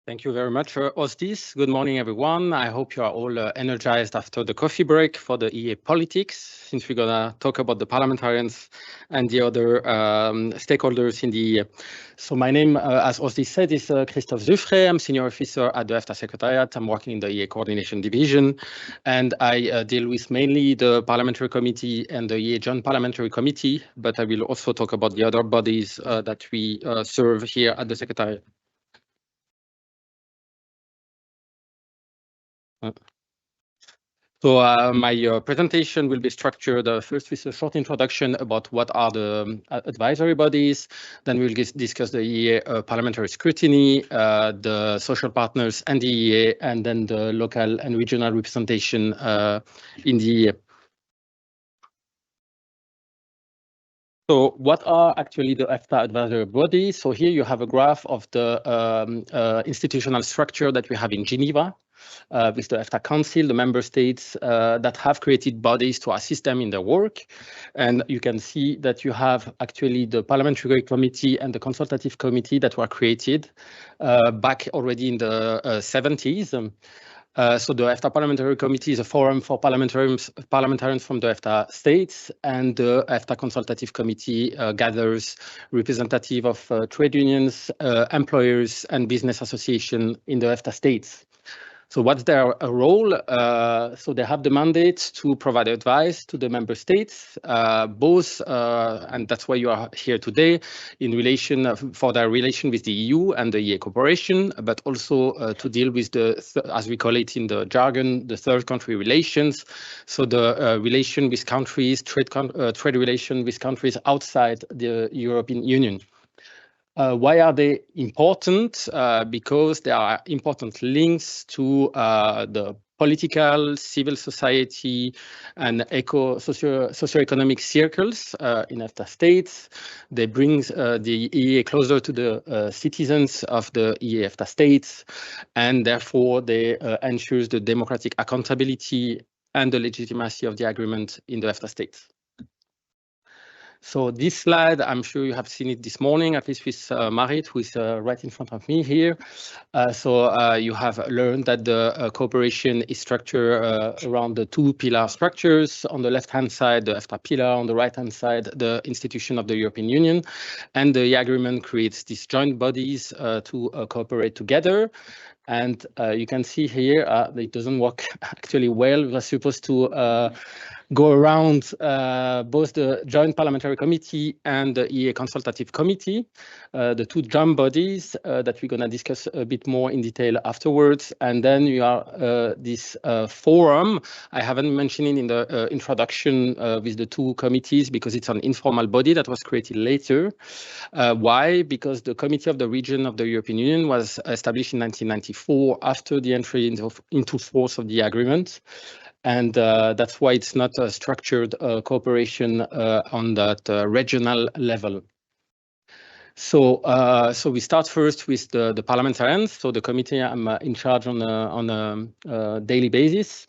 Thank you very much, Osdis. Good morning, everyone. I hope you are all energized after the coffee break for the EEA politics, since we're going to talk about the parliamentarians and the other stakeholders in the EEA. So my name, as Osdis said, is Christophe Zuffray. I'm senior officer at the EFTA Secretariat. I'm working in the EEA Coordination Division, and I deal with mainly the Parliamentary Committee and the EEA Joint Parliamentary Committee, but I will also talk about the other bodies that we serve here at the Secretariat. So my presentation will be structured first with a short introduction about what are the advisory bodies. Then we'll discuss the EEA parliamentary scrutiny, the social partners and the EEA, and then the local and regional representation in the EEA. So what are actually the EFTA advisory bodies? So here you have a graph of the institutional structure that we have in Geneva. With the EFTA Council, the member states that have created bodies to assist them in their work. And you can see that you have actually the Parliamentary Committee and the Consultative Committee that were created back already in the 70s. So the EFTA Parliamentary Committee is a forum for parliamentarians from the EFTA states, and the EFTA Consultative Committee gathers representatives of trade unions, employers, and business associations in the EFTA states. So what's their role? So they have the mandate to provide advice to the member states, both, and that's why you are here today, in relation for their relation with the EU and the EEA cooperation, but also to deal with the, as we call it in the jargon, the third country relations. So the relation with countries, trade relation with countries outside the European Union. Why are they important? Because there are important links to the political, civil society, and socio-economic circles in EFTA states. They bring the EEA closer to the citizens of the EEA EFTA states, and therefore they ensure the democratic accountability and the legitimacy of the agreement in the EFTA states. So this slide, I'm sure you have seen it this morning, at least with Marit, who is right in front of me here. So you have learned that the cooperation is structured around the two pillar structures. On the left-hand side, the EFTA pillar, on the right-hand side, the institution of the European Union. And the agreement creates these joint bodies to cooperate together. And you can see here, it doesn't work actually well. We're supposed to go around both the Joint Parliamentary Committee and the EEA Consultative Committee, the two joint bodies that we're going to discuss a bit more in detail afterwards. And then you are this forum. I haven't mentioned it in the introduction with the two committees because it's an informal body that was created later. Why? Because the Committee of the Region of the European Union was established in 1994 after the entry into force of the agreement. And that's why it's not a structured cooperation on that regional level. So we start first with the parliamentarians. So the committee I'm in charge on a daily basis.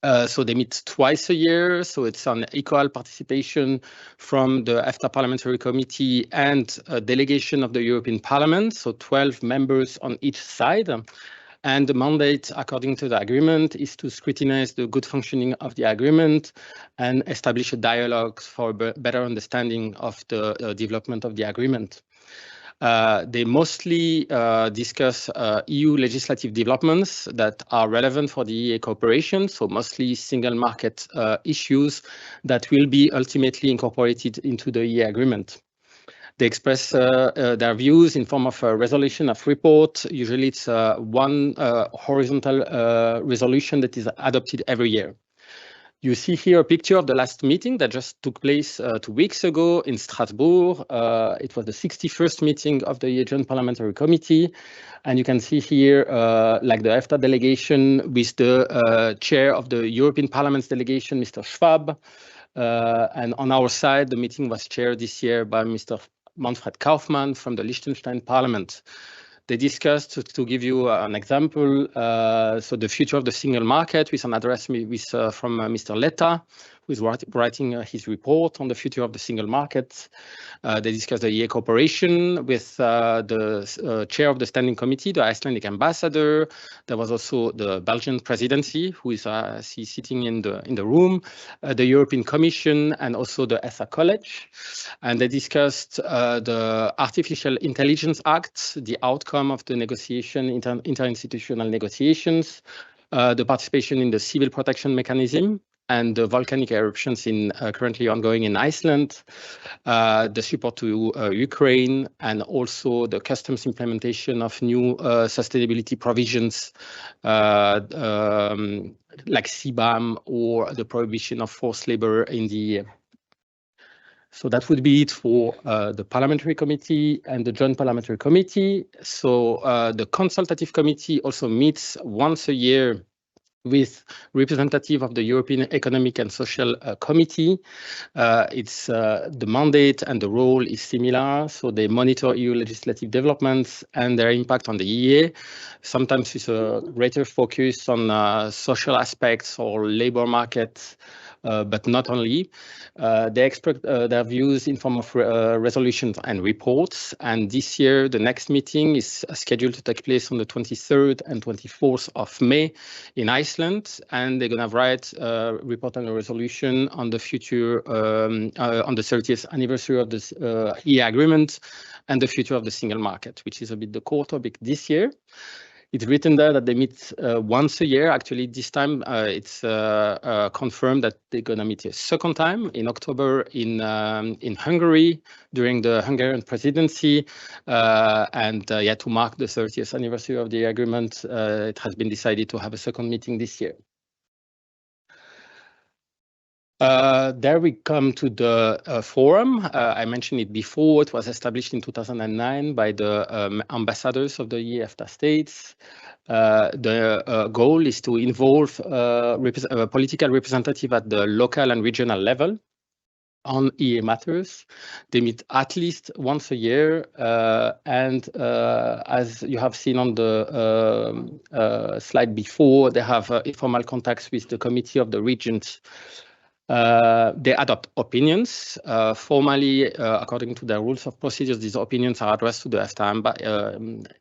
So they meet twice a year. So it's an equal participation from the EFTA Parliamentary Committee and a delegation of the European Parliament. So 12 members on each side. And the mandate, according to the agreement, is to scrutinize the good functioning of the agreement and establish a dialogue for a better understanding of the development of the agreement. They mostly discuss EU legislative developments that are relevant for the EEA cooperation, so mostly single market issues that will be ultimately incorporated into the EEA agreement. They express their views in form of a resolution of report. Usually it's one horizontal resolution that is adopted every year. You see here a picture of the last meeting that just took place 2 weeks ago in Strasbourg. It was the 61st meeting of the Joint Parliamentary Committee. And you can see here like the EFTA delegation with the chair of the European Parliament's delegation, Mr. Schwab. And on our side, the meeting was chaired this year by Mr. Manfred Kaufmann from the Liechtenstein Parliament. They discussed, to give you an example, so the future of the single market with an address from Mr. Letta, who is writing his report on the future of the single market. They discussed the EEA cooperation with the chair of the standing committee, the Icelandic ambassador. There was also the Belgian presidency, who is sitting in the room, the European Commission, and also the EFTA College. And they discussed the Artificial Intelligence Act, the outcome of the negotiation, interinstitutional negotiations, the participation in the civil protection mechanism, and the volcanic eruptions currently ongoing in Iceland, the support to Ukraine, and also the customs implementation of new sustainability provisions like CBAM or the prohibition of forced labor in the EEA. So that would be it for the Parliamentary Committee and the Joint Parliamentary Committee. So the Consultative Committee also meets once a year with representative of the European Economic and Social Committee. It's the mandate and the role is similar, so they monitor EU legislative developments and their impact on the EEA, sometimes with a greater focus on social aspects or labor markets, but not only. They expect their views in form of resolutions and reports. And this year, the next meeting is scheduled to take place on the 23rd and 24th of May in Iceland. And they're going to write a report and a resolution on the future, on the 30th anniversary of this EEA agreement and the future of the single market, which is a bit the core topic this year. It's written there that they meet once a year. Actually, this time it's confirmed that they're going to meet a second time in October in Hungary during the Hungarian presidency. Yeah, to mark the 30th anniversary of the agreement, it has been decided to have a second meeting this year. There we come to the forum. I mentioned it before. It was established in 2009 by the ambassadors of the EFTA states. The goal is to involve political representative at the local and regional level on EEA matters. They meet at least once a year, and as you have seen on the slide before, they have informal contacts with the Committee of the Regions. They adopt opinions. Formally, according to their rules of procedures, these opinions are addressed to the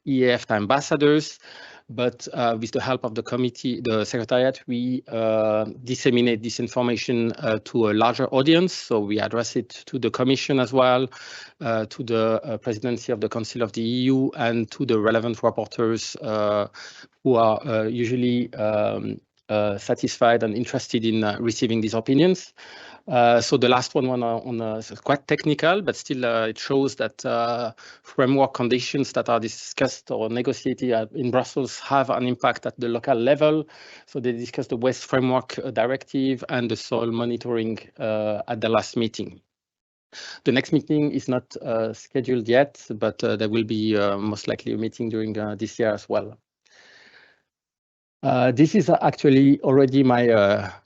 EEA ambassadors. But with the help of the committee, the secretariat, we disseminate this information to a larger audience. So we address it to the Commission as well, to the Presidency of the Council of the EU, and to the relevant rapporteurs who are usually satisfied and interested in receiving these opinions. So the last one is quite technical, but still it shows that framework conditions that are discussed or negotiated in Brussels have an impact at the local level. So they discussed the Waste Framework Directive and the soil monitoring at the last meeting. The next meeting is not scheduled yet, but there will be most likely a meeting during this year as well. This is actually already my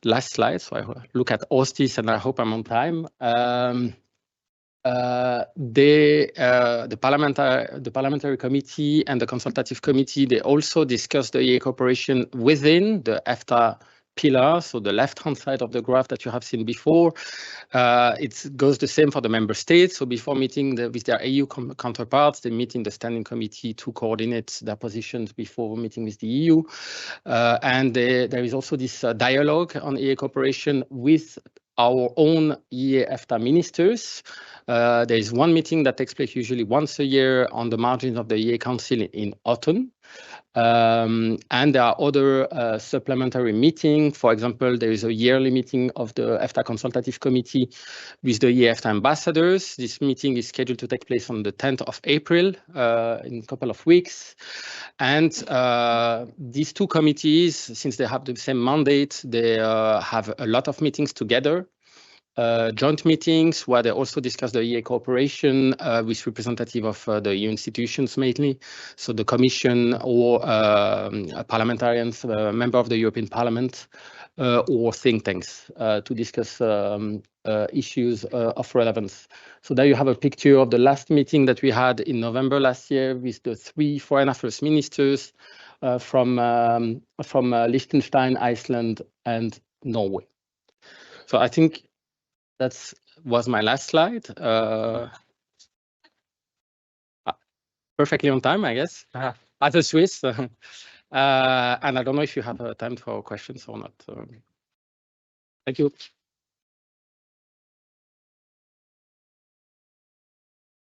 last slide, so I look at Ostis and I hope I'm on time. The Parliamentary Committee and the Consultative Committee, they also discussed the EEA cooperation within the EFTA pillar, so the left-hand side of the graph that you have seen before. It goes the same for the member states. So before meeting with their EU counterparts, they meet in the standing committee to coordinate their positions before meeting with the EU. And there is also this dialogue on EEA cooperation with our own EEA-EFTA ministers. There is one meeting that takes place usually once a year on the margins of the EEA Council in autumn. And there are other supplementary meetings. For example, there is a yearly meeting of the EFTA Consultative Committee with the EEA-EFTA ambassadors. This meeting is scheduled to take place on the 10th of April in a couple of weeks. And these two committees, since they have the same mandate, they have a lot of meetings together. Joint meetings where they also discuss the EEA cooperation with representatives of the EU institutions mainly, so the Commission or parliamentarians, member of the European Parliament, or think tanks to discuss issues of relevance. So there you have a picture of the last meeting that we had in November last year with the 3 foreign affairs ministers from Liechtenstein, Iceland, and Norway. So I think that was my last slide. Perfectly on time, I guess, as a Swiss. And I don't know if you have time for questions or not. Thank you.